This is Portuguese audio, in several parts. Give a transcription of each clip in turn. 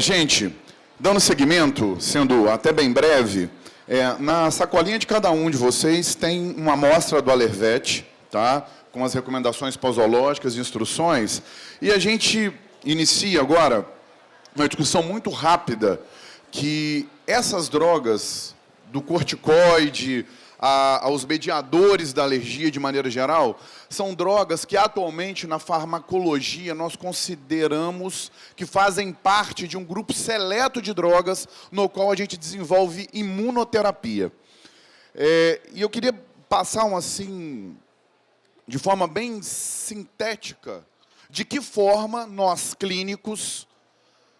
Gente, dando seguimento, sendo até bem breve, na sacolinha de cada um de vocês tem uma amostra do Alervet, tá? Com as recomendações posológicas e instruções, e a gente inicia agora uma discussão muito rápida que essas drogas, do corticoide aos mediadores da alergia de maneira geral, são drogas que atualmente na farmacologia nós consideramos que fazem parte de um grupo seleto de drogas no qual a gente desenvolve imunoterapia. E eu queria passar de forma bem sintética, de que forma nós clínicos,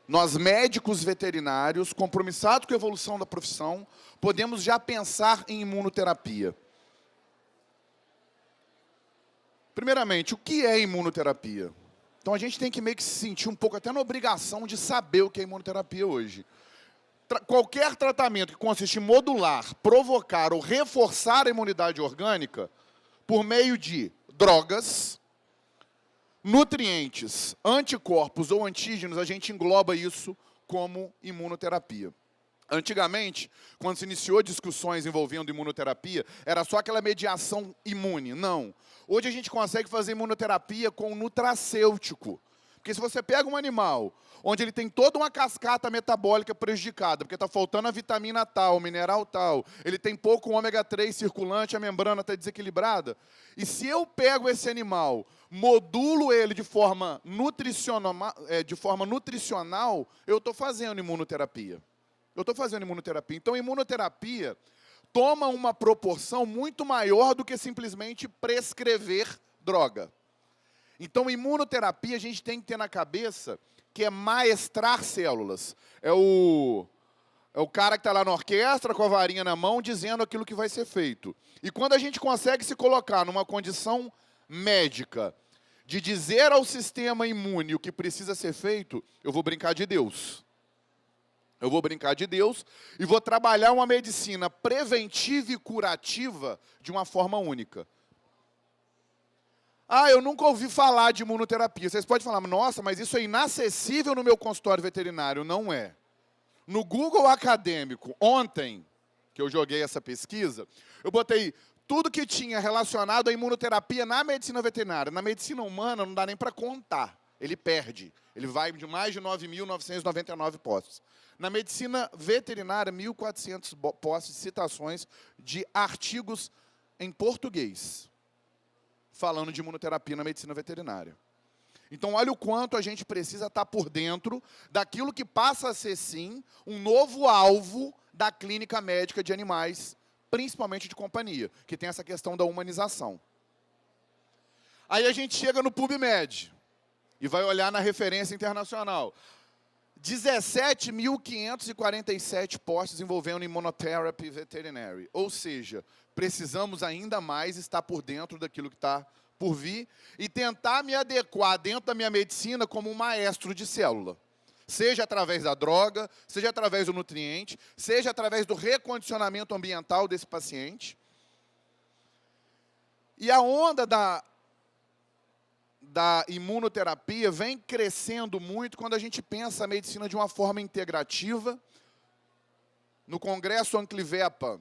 nós médicos veterinários, compromissados com a evolução da profissão, podemos já pensar em imunoterapia. Primeiramente, o que é imunoterapia? Então, a gente tem que meio que se sentir um pouco até na obrigação de saber o que é imunoterapia hoje. Qualquer tratamento que consiste em modular, provocar ou reforçar a imunidade orgânica por meio de drogas, nutrientes, anticorpos ou antígenos, a gente engloba isso como imunoterapia. Antigamente, quando se iniciou discussões envolvendo imunoterapia, era só aquela mediação imune. Não. Hoje a gente consegue fazer imunoterapia com nutracêutico. Porque se você pega um animal onde ele tem toda uma cascata metabólica prejudicada, porque está faltando a vitamina tal, o mineral tal, ele tem pouco ômega 3 circulante, a membrana está desequilibrada, e se eu pego esse animal, modulo ele de forma nutricional, eu estou fazendo imunoterapia. Então, imunoterapia toma uma proporção muito maior do que simplesmente prescrever droga. Então, imunoterapia a gente tem que ter na cabeça que é maestrar células. É o cara que está lá na orquestra com a varinha na mão dizendo aquilo que vai ser feito. E quando a gente consegue se colocar numa condição médica de dizer ao sistema imune o que precisa ser feito, eu vou brincar de Deus. Eu vou brincar de Deus e vou trabalhar uma medicina preventiva e curativa de uma forma única. Eu nunca ouvi falar de imunoterapia. Vocês podem falar, nossa, mas isso é inacessível no meu consultório veterinário. Não é. No Google Acadêmico, ontem, que eu joguei essa pesquisa, eu botei tudo que tinha relacionado à imunoterapia na medicina veterinária. Na medicina humana não dá nem para contar. Ele perde. Ele vai de mais de 9.999 postos. Na medicina veterinária, 1.400 postos de citações de artigos em português, falando de imunoterapia na medicina veterinária. Então, olha o quanto a gente precisa estar por dentro daquilo que passa a ser, sim, um novo alvo da clínica médica de animais, principalmente de companhia, que tem essa questão da humanização. Aí a gente chega no PubMed e vai olhar na referência internacional. 17.547 postos envolvendo immunotherapy veterinary. Ou seja, precisamos ainda mais estar por dentro daquilo que está por vir e tentar me adequar dentro da minha medicina como um maestro de célula. Seja através da droga, seja através do nutriente, seja através do recondicionamento ambiental desse paciente. E a onda da imunoterapia vem crescendo muito quando a gente pensa a medicina de uma forma integrativa. No Congresso Anclivepa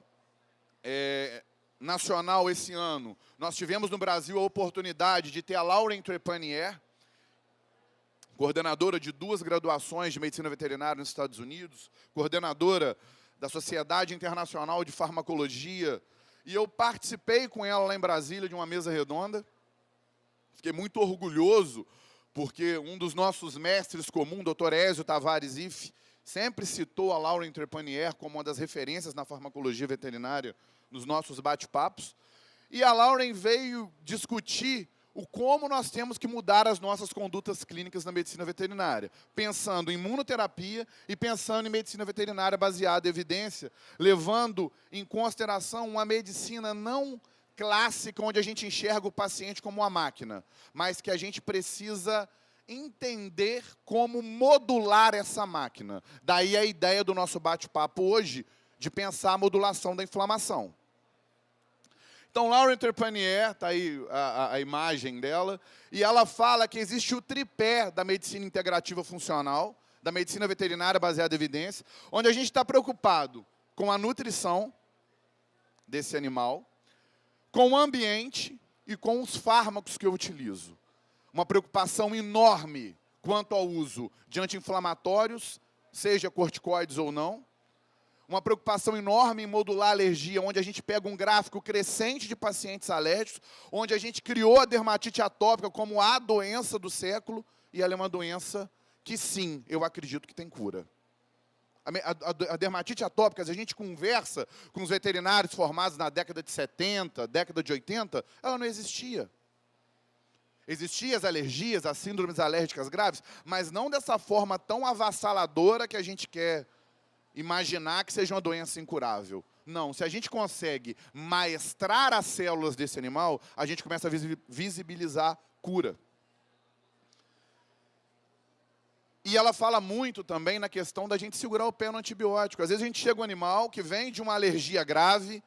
nacional esse ano, nós tivemos no Brasil a oportunidade de ter a Lauren Trepanier, coordenadora de 2 graduações de medicina veterinária nos Estados Unidos, coordenadora da Sociedade Internacional de Farmacologia, e eu participei com ela lá em Brasília de uma mesa redonda. Fiquei muito orgulhoso, porque um dos nossos mestres comuns, Dr. Ézio Tavares Ife, sempre citou a Lauren Trepanier como uma das referências na farmacologia veterinária nos nossos bate-papos. E a Lauren veio discutir como nós temos que mudar as nossas condutas clínicas na medicina veterinária, pensando em imunoterapia e pensando em medicina veterinária baseada em evidência, levando em consideração uma medicina não clássica, onde a gente enxerga o paciente como uma máquina, mas que a gente precisa entender como modular essa máquina. Daí a ideia do nosso bate-papo hoje, de pensar a modulação da inflamação. Então, Lauren Trepanier, está aí a imagem dela, e ela fala que existe o tripé da medicina integrativa funcional, da medicina veterinária baseada em evidência, onde a gente está preocupado com a nutrição desse animal, com o ambiente e com os fármacos que eu utilizo. Uma preocupação enorme quanto ao uso de anti-inflamatórios, seja corticoides ou não. Uma preocupação enorme em modular a alergia, onde a gente pega um gráfico crescente de pacientes alérgicos, onde a gente criou a dermatite atópica como a doença do século, e ela é uma doença que, sim, eu acredito que tem cura. A dermatite atópica, se a gente conversa com os veterinários formados na década de 70, década de 80, ela não existia. Existiam as alergias, as síndromes alérgicas graves, mas não dessa forma tão avassaladora que a gente quer imaginar que seja uma doença incurável. Não, se a gente consegue maestrar as células desse animal, a gente começa a visibilizar cura. E ela fala muito também na questão da gente segurar o pé no antibiótico. Às vezes a gente chega um animal que vem de uma alergia grave,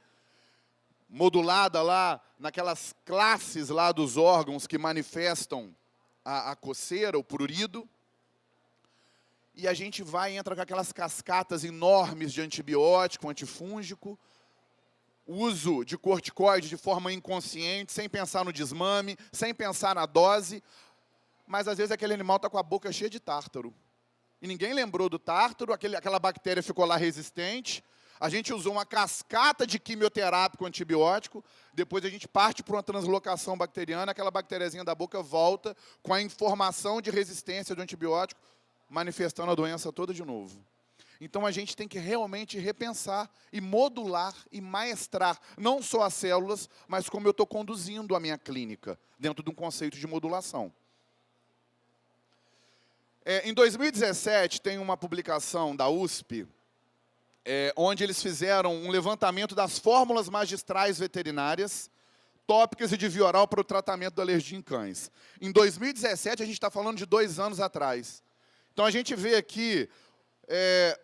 modulada lá naquelas classes lá dos órgãos que manifestam a coceira, o prurido, e a gente vai e entra com aquelas cascatas enormes de antibiótico, antifúngico, uso de corticoide de forma inconsciente, sem pensar no desmame, sem pensar na dose, mas às vezes aquele animal está com a boca cheia de tártaro. E ninguém lembrou do tártaro, aquela bactéria ficou lá resistente, a gente usou uma cascata de quimioterápico antibiótico, depois a gente parte para uma translocação bacteriana, aquela bactériazinha da boca volta com a informação de resistência do antibiótico, manifestando a doença toda de novo. Então a gente tem que realmente repensar e modular e maestrar, não só as células, mas como eu estou conduzindo a minha clínica, dentro de um conceito de modulação. Em 2017, tem uma publicação da USP, onde eles fizeram um levantamento das fórmulas magistrais veterinárias, tópicas e de via oral para o tratamento da alergia em cães. Em 2017, a gente está falando de 2 anos atrás. Então, a gente vê aqui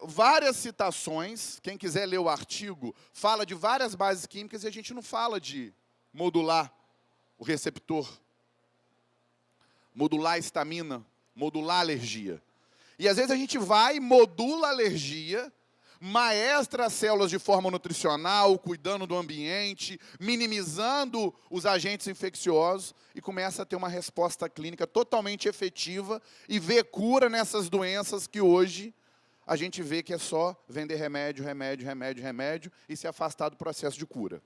várias citações, quem quiser ler o artigo, fala de várias bases químicas e a gente não fala de modular o receptor, modular a histamina, modular a alergia. E às vezes a gente vai, modula a alergia, maestra as células de forma nutricional, cuidando do ambiente, minimizando os agentes infecciosos e começa a ter uma resposta clínica totalmente efetiva e ver cura nessas doenças que hoje a gente vê que é só vender remédio, remédio, remédio, remédio e se afastar do processo de cura.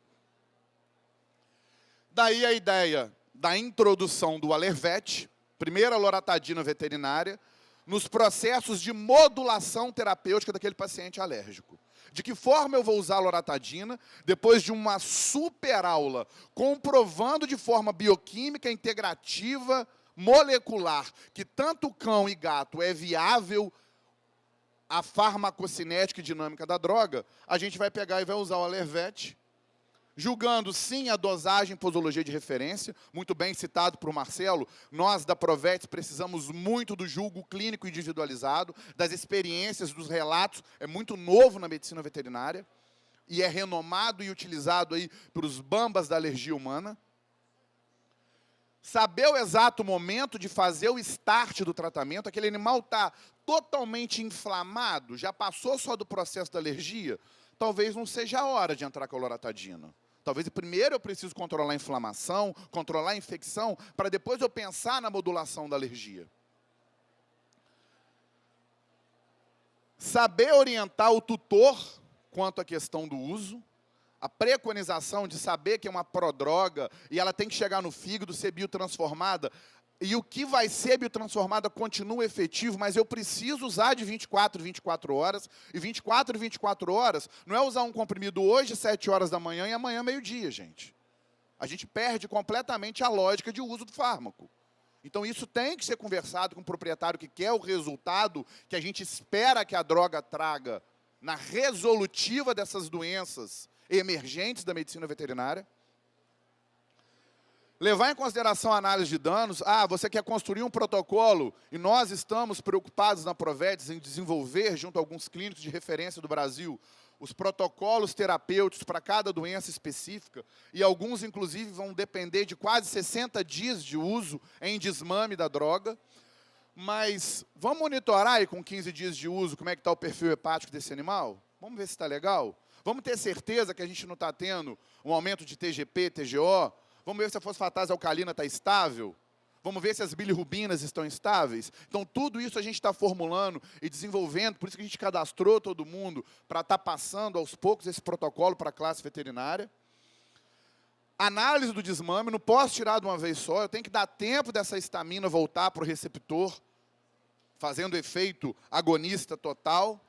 Daí a ideia da introdução do Alervet, primeira loratadina veterinária, nos processos de modulação terapêutica daquele paciente alérgico. De que forma eu vou usar a loratadina, depois de uma super aula, comprovando de forma bioquímica, integrativa, molecular, que tanto cão e gato é viável a farmacocinética e dinâmica da droga, a gente vai pegar e vai usar o Alervet, julgando, sim, a dosagem posologia de referência, muito bem citado por Marcelo, nós da Provetes precisamos muito do julgo clínico individualizado, das experiências, dos relatos, é muito novo na medicina veterinária, e é renomado e utilizado aí pelos bambas da alergia humana. Saber o exato momento de fazer o start do tratamento, aquele animal está totalmente inflamado, já passou só do processo da alergia, talvez não seja a hora de entrar com a loratadina. Talvez primeiro eu preciso controlar a inflamação, controlar a infecção, para depois eu pensar na modulação da alergia. Saber orientar o tutor quanto à questão do uso, a preconização de saber que é uma prodroga e ela tem que chegar no fígado, ser biotransformada, e o que vai ser biotransformada continua efetivo, mas eu preciso usar de 24 em 24 horas, e 24 em 24 horas não é usar um comprimido hoje, 7 horas da manhã, e amanhã, meio-dia, gente. A gente perde completamente a lógica de uso do fármaco. Então, isso tem que ser conversado com o proprietário que quer o resultado que a gente espera que a droga traga na resolutiva dessas doenças emergentes da medicina veterinária. Levar em consideração a análise de danos. Você quer construir um protocolo e nós estamos preocupados na Provetes em desenvolver, junto a alguns clínicos de referência do Brasil, os protocolos terapêuticos para cada doença específica, e alguns, inclusive, vão depender de quase 60 dias de uso em desmame da droga. Mas vamos monitorar aí com 15 dias de uso como é que está o perfil hepático desse animal? Vamos ver se está legal? Vamos ter certeza que a gente não está tendo um aumento de TGP, TGO? Vamos ver se a fosfatase alcalina está estável? Vamos ver se as bilirrubinas estão estáveis? Então, tudo isso a gente está formulando e desenvolvendo, por isso que a gente cadastrou todo mundo para estar passando aos poucos esse protocolo para a classe veterinária. Análise do desmame, não posso tirar de uma vez só, eu tenho que dar tempo dessa histamina voltar para o receptor, fazendo efeito agonista total.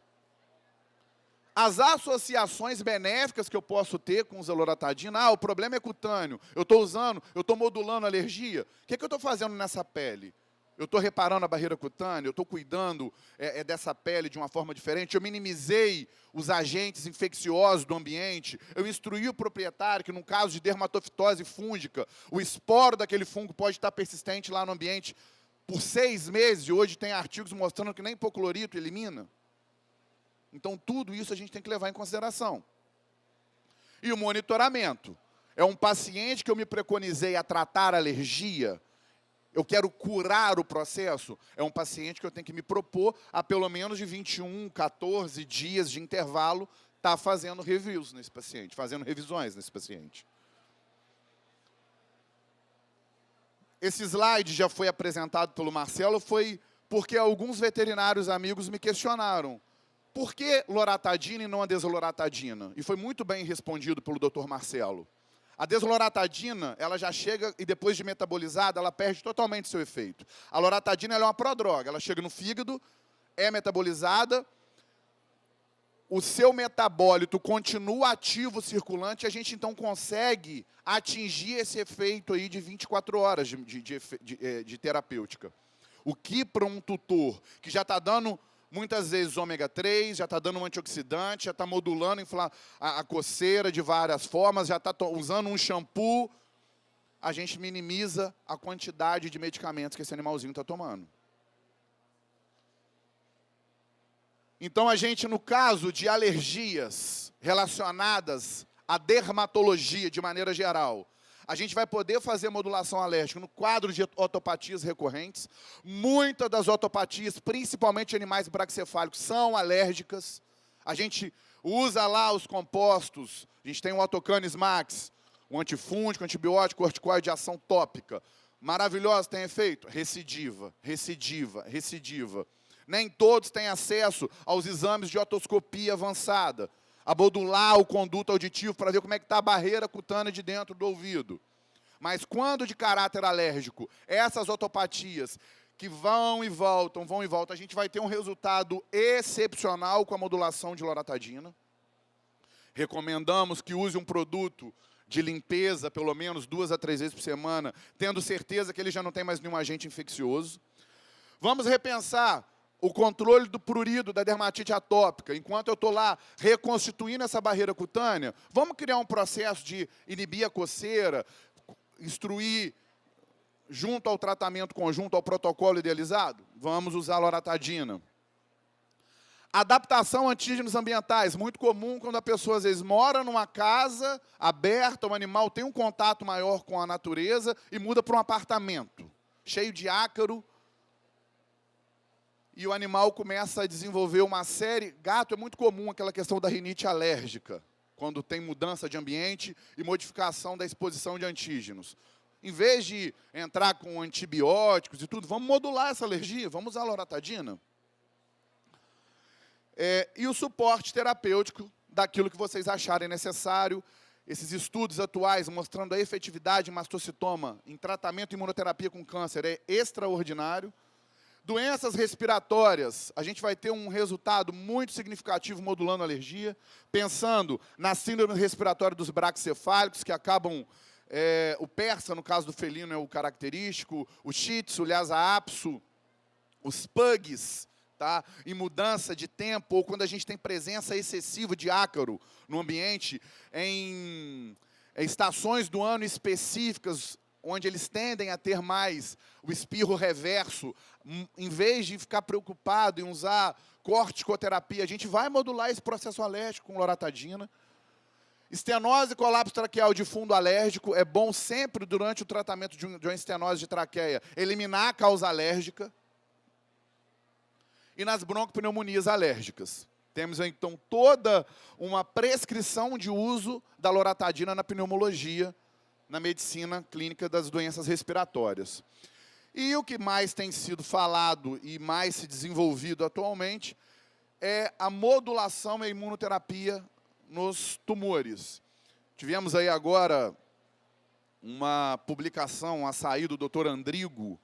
As associações benéficas que eu posso ter com o loratadina, o problema é cutâneo, eu estou usando, eu estou modulando a alergia. O que eu estou fazendo nessa pele? Eu estou reparando a barreira cutânea, eu estou cuidando dessa pele de uma forma diferente, eu minimizei os agentes infecciosos do ambiente, eu instruí o proprietário que, no caso de dermatofitose fúngica, o esporo daquele fungo pode estar persistente lá no ambiente por 6 meses, e hoje tem artigos mostrando que nem hipoclorito elimina. Então, tudo isso a gente tem que levar em consideração. E o monitoramento. É um paciente que eu me preconizei a tratar alergia, eu quero curar o processo, é um paciente que eu tenho que me propor a pelo menos de 21, 14 dias de intervalo, estar fazendo reviews nesse paciente, fazendo revisões nesse paciente. Esse slide já foi apresentado pelo Marcelo, foi porque alguns veterinários amigos me questionaram. Por que loratadina e não a desloratadina? E foi muito bem respondido pelo Dr. Marcelo. A desloratadina, ela já chega e depois de metabolizada, ela perde totalmente seu efeito. A loratadina ela é uma prodroga, ela chega no fígado, é metabolizada, o seu metabólito continua ativo, circulante, e a gente então consegue atingir esse efeito aí de 24 horas de terapêutica. O que para um tutor que já está dando muitas vezes ômega 3, já está dando um antioxidante, já está modulando a coceira de várias formas, já está usando um shampoo, a gente minimiza a quantidade de medicamentos que esse animalzinho está tomando. Então, a gente, no caso de alergias relacionadas à dermatologia de maneira geral, a gente vai poder fazer modulação alérgica no quadro de otopatias recorrentes. Muitas das otopatias, principalmente animais braquicefálicos, são alérgicas. A gente usa lá os compostos. A gente tem o Otocanis Max, um antifúngico, antibiótico, corticoide de ação tópica. Maravilhosa, tem efeito? Recidiva, recidiva, recidiva. Nem todos têm acesso aos exames de otoscopia avançada, a modular o conduto auditivo para ver como é que está a barreira cutânea de dentro do ouvido. Mas quando de caráter alérgico, essas otopatias que vão e voltam, a gente vai ter um resultado excepcional com a modulação de loratadina. Recomendamos que use um produto de limpeza, pelo menos 2 a 3 vezes por semana, tendo certeza que ele já não tem mais nenhum agente infeccioso. Vamos repensar o controle do prurido, da dermatite atópica. Enquanto eu estou lá reconstituindo essa barreira cutânea, vamos criar um processo de inibir a coceira, instruir junto ao tratamento conjunto, ao protocolo idealizado? Vamos usar a loratadina. Adaptação a antígenos ambientais, muito comum quando a pessoa às vezes mora numa casa aberta, o animal tem um contato maior com a natureza e muda para um apartamento, cheio de ácaro, e o animal começa a desenvolver uma série... Gato é muito comum aquela questão da rinite alérgica, quando tem mudança de ambiente e modificação da exposição de antígenos. Em vez de entrar com antibióticos e tudo, vamos modular essa alergia, vamos usar a loratadina. E o suporte terapêutico daquilo que vocês acharem necessário. Esses estudos atuais mostrando a efetividade em mastocitoma em tratamento e imunoterapia com câncer é extraordinário. Doenças respiratórias, a gente vai ter um resultado muito significativo modulando a alergia, pensando na síndrome respiratória dos braquicefálicos, que acabam, o persa, no caso do felino, é o característico, o shih tzu, o lhasa apso, os pugs, tá? Em mudança de tempo, ou quando a gente tem presença excessiva de ácaro no ambiente, em estações do ano específicas, onde eles tendem a ter mais o espirro reverso, em vez de ficar preocupado em usar corticoterapia, a gente vai modular esse processo alérgico com loratadina. Estenose e colapso traqueal de fundo alérgico, é bom sempre, durante o tratamento de uma estenose de traqueia, eliminar a causa alérgica. e nas broncopneumonias alérgicas. Temos, então, toda uma prescrição de uso da loratadina na pneumologia, na medicina clínica das doenças respiratórias. E o que mais tem sido falado e mais se desenvolvido atualmente é a modulação e a imunoterapia nos tumores. Tivemos aí agora uma publicação, a sair do Dr. Andrigo,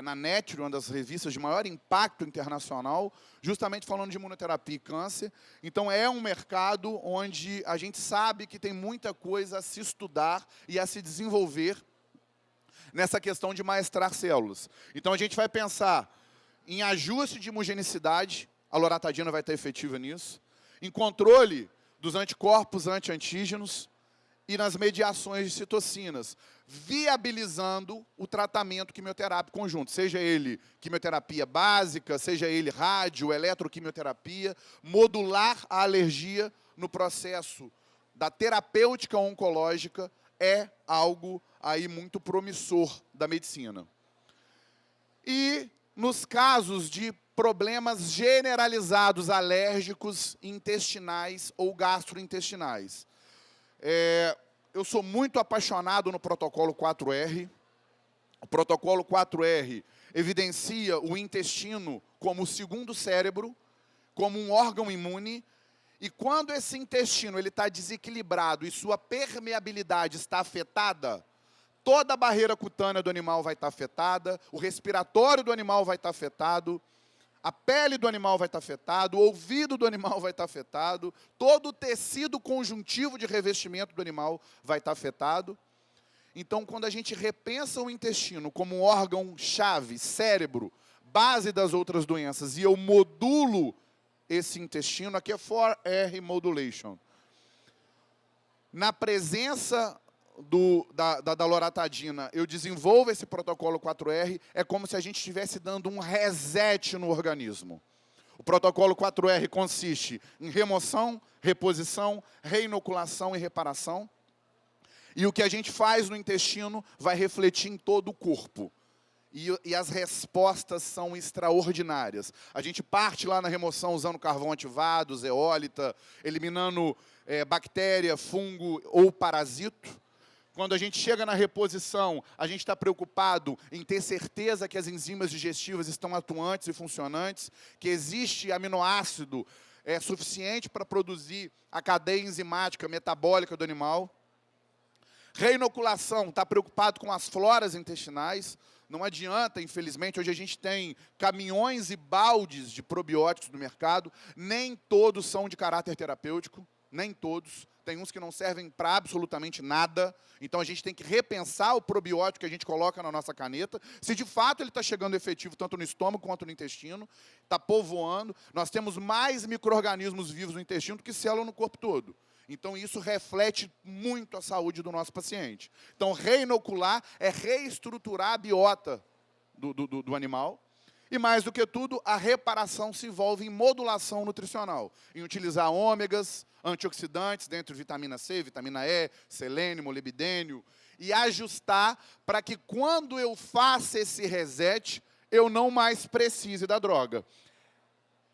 na Nature, uma das revistas de maior impacto internacional, justamente falando de imunoterapia e câncer. Então, é um mercado onde a gente sabe que tem muita coisa a se estudar e a se desenvolver nessa questão de maestrar células. Então, a gente vai pensar em ajuste de imugenicidade, a loratadina vai estar efetiva nisso, em controle dos anticorpos anti-antígenos, e nas mediações de citocinas, viabilizando o tratamento quimioterápico conjunto, seja ele quimioterapia básica, seja ele rádio, eletroquimioterapia, modular a alergia no processo da terapêutica oncológica é algo aí muito promissor da medicina. E nos casos de problemas generalizados alérgicos intestinais ou gastrointestinais, eu sou muito apaixonado no protocolo 4R. O protocolo 4R evidencia o intestino como o segundo cérebro, como um órgão imune, e quando esse intestino está desequilibrado e sua permeabilidade está afetada, toda a barreira cutânea do animal vai estar afetada, o respiratório do animal vai estar afetado, a pele do animal vai estar afetado, o ouvido do animal vai estar afetado, todo o tecido conjuntivo de revestimento do animal vai estar afetado. Então, quando a gente repensa o intestino como um órgão-chave, cérebro, base das outras doenças, e eu modulo esse intestino, aqui é 4R Modulation. Na presença da loratadina, eu desenvolvo esse protocolo 4R, é como se a gente estivesse dando um reset no organismo. O protocolo 4R consiste em remoção, reposição, reinoculação e reparação. E o que a gente faz no intestino vai refletir em todo o corpo. E as respostas são extraordinárias. A gente parte lá na remoção usando carvão ativado, zeólita, eliminando bactéria, fungo ou parasito. Quando a gente chega na reposição, a gente está preocupado em ter certeza que as enzimas digestivas estão atuantes e funcionantes, que existe aminoácido suficiente para produzir a cadeia enzimática metabólica do animal. Reinoculação, está preocupado com as floras intestinais. Não adianta, infelizmente, hoje a gente tem caminhões e baldes de probióticos no mercado, nem todos são de caráter terapêutico, nem todos. Tem uns que não servem para absolutamente nada, então a gente tem que repensar o probiótico que a gente coloca na nossa caneta, se de fato ele está chegando efetivo tanto no estômago quanto no intestino, está povoando. Nós temos mais micro-organismos vivos no intestino do que célula no corpo todo. Então, isso reflete muito a saúde do nosso paciente. Então, reinocular é reestruturar a biota do animal. E, mais do que tudo, a reparação se envolve em modulação nutricional, em utilizar ômegas, antioxidantes, dentro de vitamina C, vitamina E, selênio, molibdênio, e ajustar para que, quando eu faça esse reset, eu não mais precise da droga.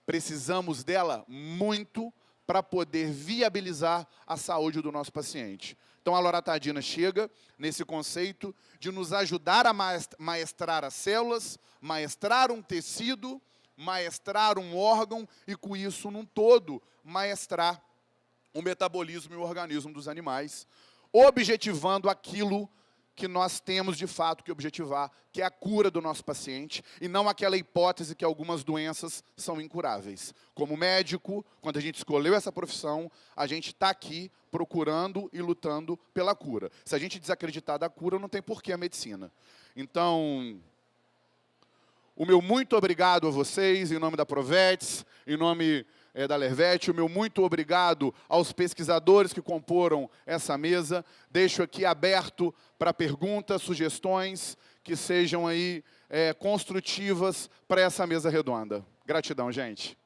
Precisamos dela muito para poder viabilizar a saúde do nosso paciente. Então, a loratadina chega nesse conceito de nos ajudar a maestrar as células, maestrar um tecido, maestrar um órgão e, com isso, num todo, maestrar o metabolismo e o organismo dos animais, objetivando aquilo que nós temos, de fato, que objetivar, que é a cura do nosso paciente, e não aquela hipótese que algumas doenças são incuráveis. Como médico, quando a gente escolheu essa profissão, a gente está aqui procurando e lutando pela cura. Se a gente desacreditar da cura, não tem porquê a medicina. Então, o meu muito obrigado a vocês, em nome da Provetes, em nome da Lervete, o meu muito obrigado aos pesquisadores que comporam essa mesa. Deixo aqui aberto para perguntas, sugestões que sejam aí construtivas para essa mesa redonda. Gratidão, gente.